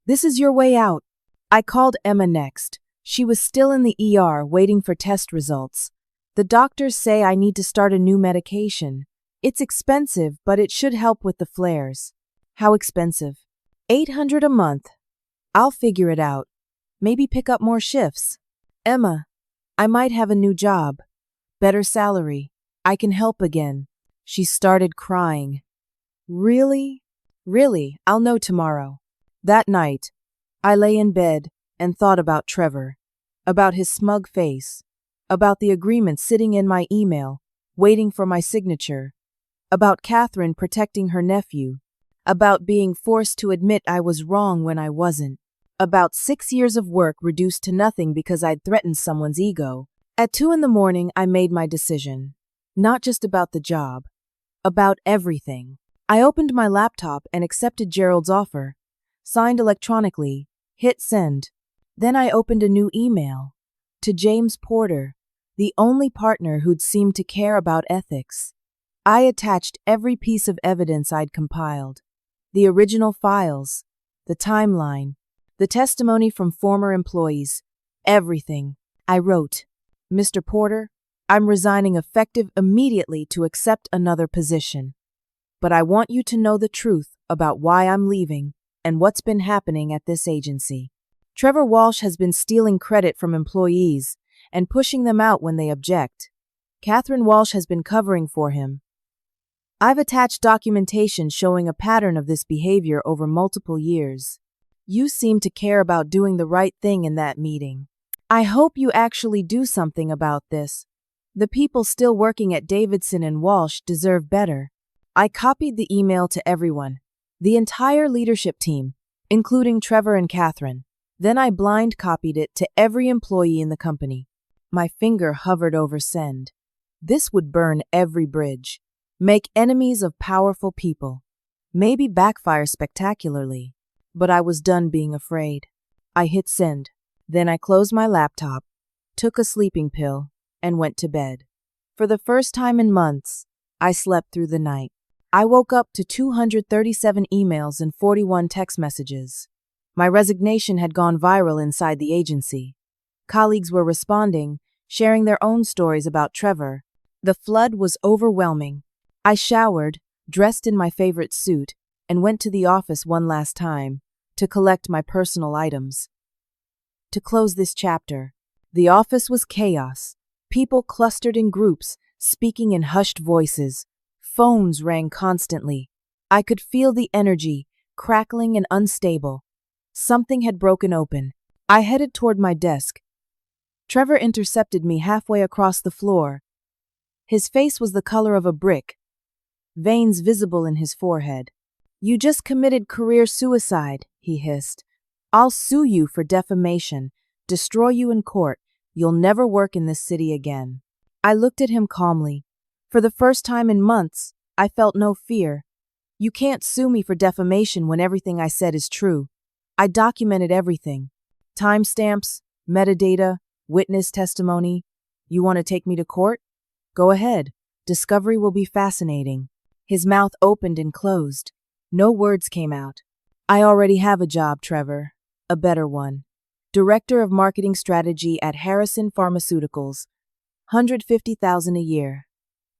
This is your way out." I called Emma next. She was still in the ER waiting for test results. The doctors say I need to start a new medication. It's expensive, but it should help with the flares. How expensive? $800 a month. I'll figure it out. Maybe pick up more shifts. Emma, I might have a new job. Better salary. I can help again. She started crying. Really? Really, I'll know tomorrow. That night, I lay in bed and thought about Trevor, about his smug face, about the agreement sitting in my email, waiting for my signature, about Catherine protecting her nephew, about being forced to admit I was wrong when I wasn't, about 6 years of work reduced to nothing because I'd threatened someone's ego. At 2 in the morning, I made my decision. Not just about the job, about everything. I opened my laptop and accepted Gerald's offer, signed electronically, hit send. Then I opened a new email. To James Porter, the only partner who'd seemed to care about ethics. I attached every piece of evidence I'd compiled. The original files, the timeline, the testimony from former employees, everything. I wrote, "Mr. Porter, I'm resigning effective immediately to accept another position. But I want you to know the truth about why I'm leaving and what's been happening at this agency." Trevor Walsh has been stealing credit from employees and pushing them out when they object. Catherine Walsh has been covering for him. I've attached documentation showing a pattern of this behavior over multiple years. You seem to care about doing the right thing in that meeting. I hope you actually do something about this. The people still working at Davidson and Walsh deserve better. I copied the email to everyone, the entire leadership team, including Trevor and Catherine. Then I blind copied it to every employee in the company. My finger hovered over send. This would burn every bridge, make enemies of powerful people, maybe backfire spectacularly. But I was done being afraid. I hit send. Then I closed my laptop, took a sleeping pill, and went to bed. For the first time in months, I slept through the night. I woke up to 237 emails and 41 text messages. My resignation had gone viral inside the agency. Colleagues were responding, sharing their own stories about Trevor. The flood was overwhelming. I showered, dressed in my favorite suit, and went to the office one last time to collect my personal items. To close this chapter, the office was chaos. People clustered in groups, speaking in hushed voices. Phones rang constantly. I could feel the energy, crackling and unstable. Something had broken open. I headed toward my desk. Trevor intercepted me halfway across the floor. His face was the color of a brick, veins visible in his forehead. "You just committed career suicide," he hissed. "I'll sue you for defamation, destroy you in court. You'll never work in this city again." I looked at him calmly. For the first time in months, I felt no fear. "You can't sue me for defamation when everything I said is true. I documented everything. Timestamps, metadata, witness testimony. You want to take me to court? Go ahead. Discovery will be fascinating." His mouth opened and closed. No words came out. "I already have a job, Trevor. A better one. Director of Marketing Strategy at Harrison Pharmaceuticals. $150,000 a year.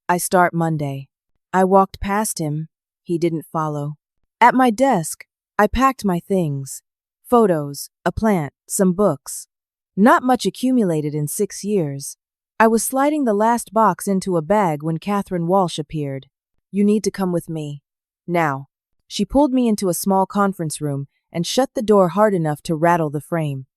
I start Monday." I walked past him. He didn't follow. At my desk, I packed my things. Photos, a plant, some books. Not much accumulated in 6 years. I was sliding the last box into a bag when Catherine Walsh appeared. "You need to come with me. Now." She pulled me into a small conference room and shut the door hard enough to rattle the frame.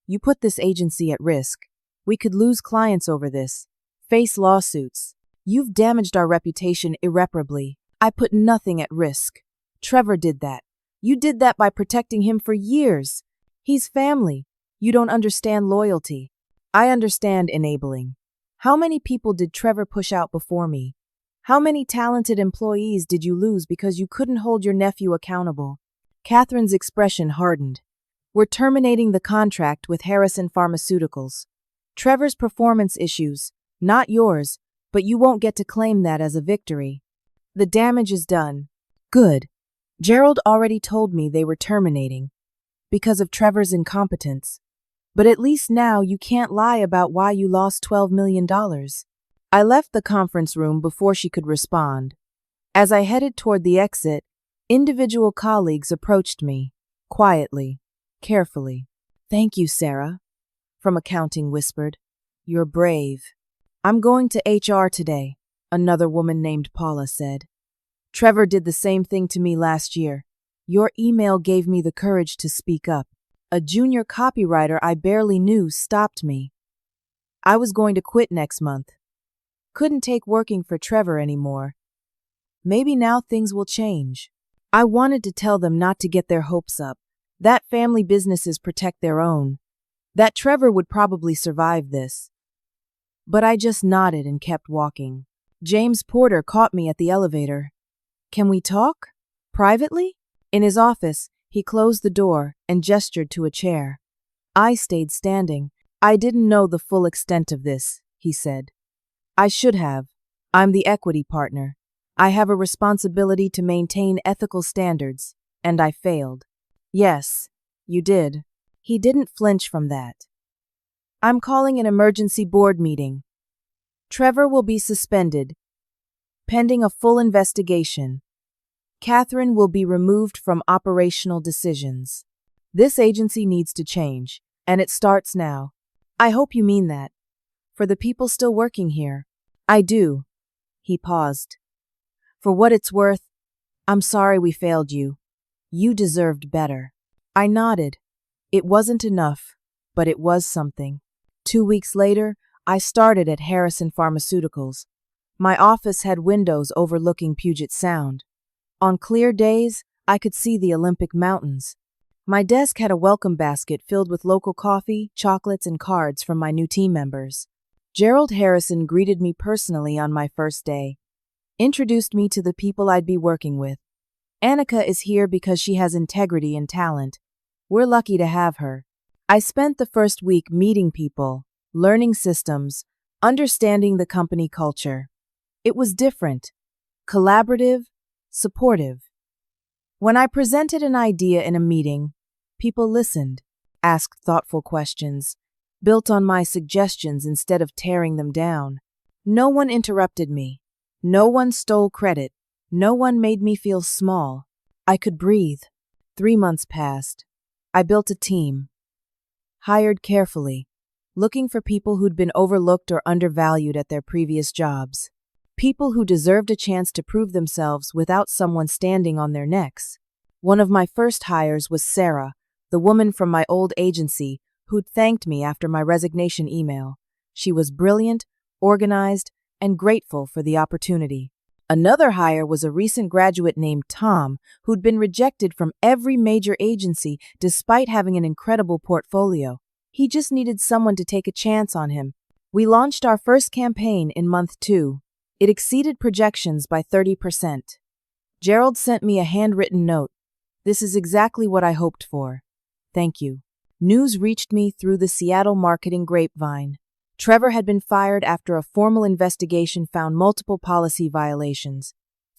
"You put this agency at risk. We could lose clients over this. Face lawsuits. You've damaged our reputation irreparably." "I put nothing at risk. Trevor did that. You did that by protecting him for years. He's family. You don't understand loyalty." "I understand enabling. How many people did Trevor push out before me? How many talented employees did you lose because you couldn't hold your nephew accountable?" Catherine's expression hardened. "We're terminating the contract with Harrison Pharmaceuticals. Trevor's performance issues, not yours, but you won't get to claim that as a victory. The damage is done." "Good. Gerald already told me they were terminating because of Trevor's incompetence. But at least now you can't lie about why you lost $12 million. I left the conference room before she could respond. As I headed toward the exit, individual colleagues approached me, quietly, carefully. "Thank you, Sarah," from accounting whispered. "You're brave." "I'm going to HR today," another woman named Paula said. "Trevor did the same thing to me last year. Your email gave me the courage to speak up. A junior copywriter I barely knew stopped me. I was going to quit next month. Couldn't take working for Trevor anymore. Maybe now things will change." I wanted to tell them not to get their hopes up, that family businesses protect their own, that Trevor would probably survive this. But I just nodded and kept walking. James Porter caught me at the elevator. "Can we talk? Privately?" In his office, he closed the door and gestured to a chair. I stayed standing. "I didn't know the full extent of this," he said. "I should have. I'm the equity partner. I have a responsibility to maintain ethical standards, and I failed. Yes, you did. He didn't flinch from that. I'm calling an emergency board meeting. Trevor will be suspended, pending a full investigation. Catherine will be removed from operational decisions. This agency needs to change, and it starts now. I hope you mean that. For the people still working here. I do. He paused. For what it's worth, I'm sorry we failed you. You deserved better. I nodded. It wasn't enough, but it was something. 2 weeks later, I started at Harrison Pharmaceuticals. My office had windows overlooking Puget Sound. On clear days, I could see the Olympic Mountains. My desk had a welcome basket filled with local coffee, chocolates, and cards from my new team members. Gerald Harrison greeted me personally on my first day, introduced me to the people I'd be working with. Annika is here because she has integrity and talent. We're lucky to have her. I spent the first week meeting people, learning systems, understanding the company culture. It was different, collaborative, supportive. When I presented an idea in a meeting, people listened, asked thoughtful questions, built on my suggestions instead of tearing them down. No one interrupted me. No one stole credit. No one made me feel small. I could breathe. 3 months passed. I built a team. Hired carefully, looking for people who'd been overlooked or undervalued at their previous jobs. People who deserved a chance to prove themselves without someone standing on their necks. One of my first hires was Sarah, the woman from my old agency who'd thanked me after my resignation email. She was brilliant, organized, and grateful for the opportunity. Another hire was a recent graduate named Tom, who'd been rejected from every major agency despite having an incredible portfolio. He just needed someone to take a chance on him. We launched our first campaign in month 2. It exceeded projections by 30%. Gerald sent me a handwritten note. This is exactly what I hoped for. Thank you. News reached me through the Seattle marketing grapevine. Trevor had been fired after a formal investigation found multiple policy violations.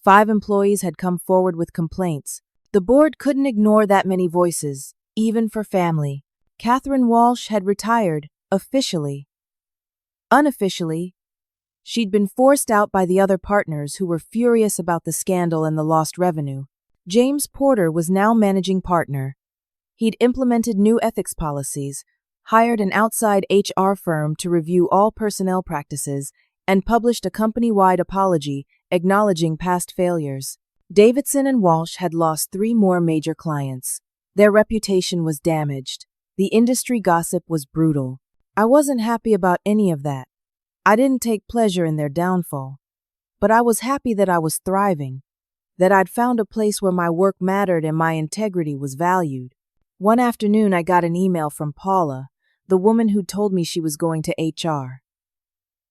5 employees had come forward with complaints. The board couldn't ignore that many voices, even for family. Catherine Walsh had retired, officially. Unofficially, she'd been forced out by the other partners who were furious about the scandal and the lost revenue. James Porter was now managing partner. He'd implemented new ethics policies, hired an outside HR firm to review all personnel practices, and published a company-wide apology acknowledging past failures. Davidson and Walsh had lost 3 more major clients. Their reputation was damaged. The industry gossip was brutal. I wasn't happy about any of that. I didn't take pleasure in their downfall. But I was happy that I was thriving, that I'd found a place where my work mattered and my integrity was valued. One afternoon, I got an email from Paula, the woman who told me she was going to HR.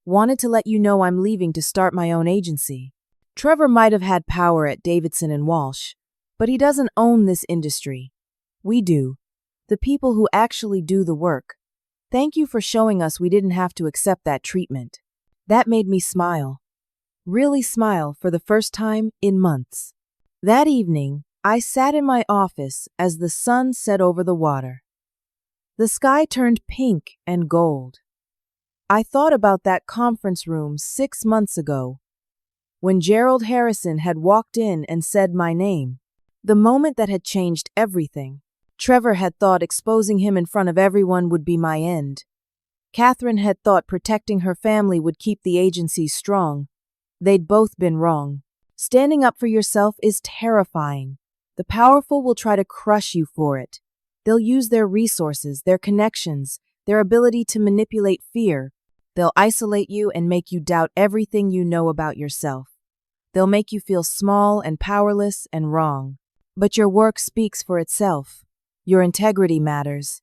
Wanted to let you know I'm leaving to start my own agency. Trevor might have had power at Davidson and Walsh, but he doesn't own this industry. We do. The people who actually do the work. Thank you for showing us we didn't have to accept that treatment. That made me smile. Really smile for the first time in months. That evening, I sat in my office as the sun set over the water. The sky turned pink and gold. I thought about that conference room 6 months ago, when Gerald Harrison had walked in and said my name. The moment that had changed everything. Trevor had thought exposing him in front of everyone would be my end. Catherine had thought protecting her family would keep the agency strong. They'd both been wrong. Standing up for yourself is terrifying. The powerful will try to crush you for it. They'll use their resources, their connections, their ability to manipulate fear. They'll isolate you and make you doubt everything you know about yourself. They'll make you feel small and powerless and wrong. But your work speaks for itself. Your integrity matters.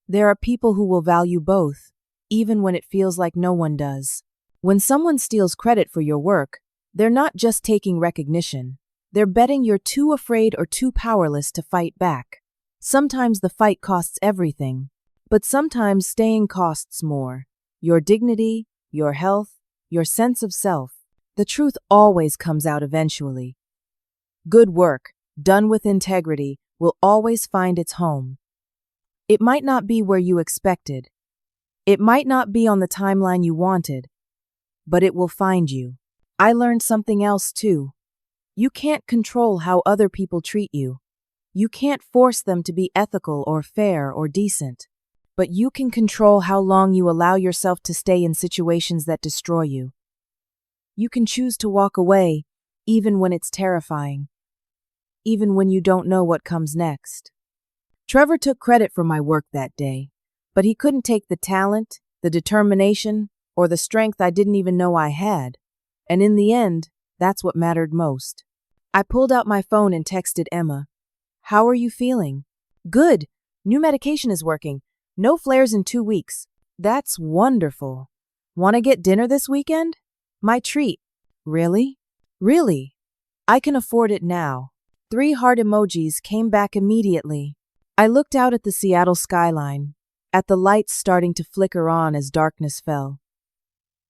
There are people who will value both, even when it feels like no one does. When someone steals credit for your work, they're not just taking recognition. They're betting you're too afraid or too powerless to fight back. Sometimes the fight costs everything, but sometimes staying costs more. Your dignity, your health, your sense of self. The truth always comes out eventually. Good work, done with integrity, will always find its home. It might not be where you expected. It might not be on the timeline you wanted, but it will find you. I learned something else too. You can't control how other people treat you. You can't force them to be ethical or fair or decent. But you can control how long you allow yourself to stay in situations that destroy you. You can choose to walk away, even when it's terrifying. Even when you don't know what comes next. Trevor took credit for my work that day, but he couldn't take the talent, the determination, or the strength I didn't even know I had. And in the end, that's what mattered most. I pulled out my phone and texted Emma. "How are you feeling?" "Good. New medication is working. No flares in 2 weeks." "That's wonderful. Want to get dinner this weekend?" "My treat." "Really?" "Really. I can afford it now." 3 heart emojis came back immediately. I looked out at the Seattle skyline, at the lights starting to flicker on as darkness fell.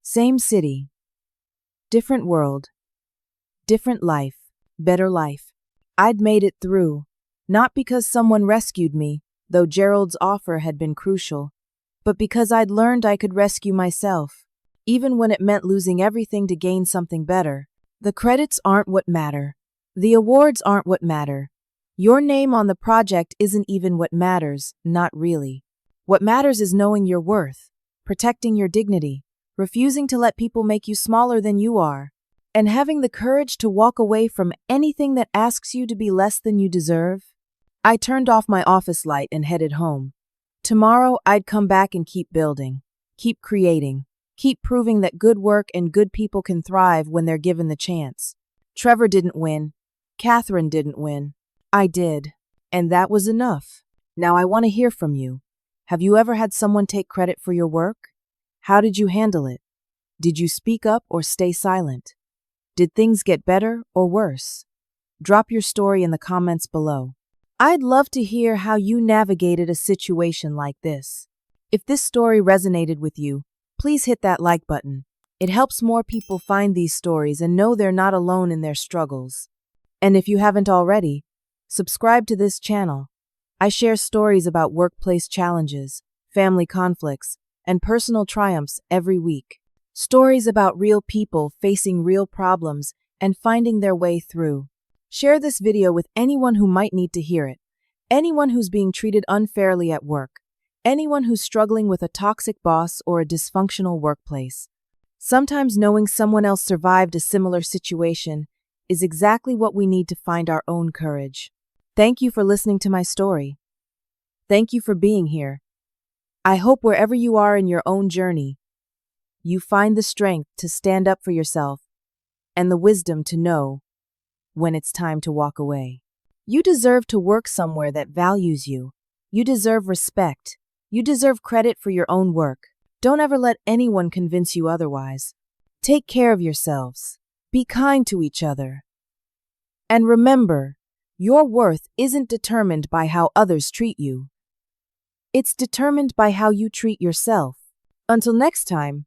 Same city. Different world. Different life. Better life. I'd made it through, not because someone rescued me, though Gerald's offer had been crucial, but because I'd learned I could rescue myself, even when it meant losing everything to gain something better. The credits aren't what matter. The awards aren't what matter. Your name on the project isn't even what matters, not really. What matters is knowing your worth, protecting your dignity, refusing to let people make you smaller than you are, and having the courage to walk away from anything that asks you to be less than you deserve. I turned off my office light and headed home. Tomorrow, I'd come back and keep building, keep creating, keep proving that good work and good people can thrive when they're given the chance. Trevor didn't win. Catherine didn't win. I did. And that was enough. Now I want to hear from you. Have you ever had someone take credit for your work? How did you handle it? Did you speak up or stay silent? Did things get better or worse? Drop your story in the comments below. I'd love to hear how you navigated a situation like this. If this story resonated with you, please hit that like button. It helps more people find these stories and know they're not alone in their struggles. And if you haven't already, subscribe to this channel. I share stories about workplace challenges, family conflicts, and personal triumphs every week. Stories about real people facing real problems and finding their way through. Share this video with anyone who might need to hear it. Anyone who's being treated unfairly at work. Anyone who's struggling with a toxic boss or a dysfunctional workplace. Sometimes knowing someone else survived a similar situation is exactly what we need to find our own courage. Thank you for listening to my story. Thank you for being here. I hope wherever you are in your own journey, you find the strength to stand up for yourself and the wisdom to know when it's time to walk away. You deserve to work somewhere that values you. You deserve respect. You deserve credit for your own work. Don't ever let anyone convince you otherwise. Take care of yourselves. Be kind to each other. And remember, your worth isn't determined by how others treat you. It's determined by how you treat yourself. Until next time,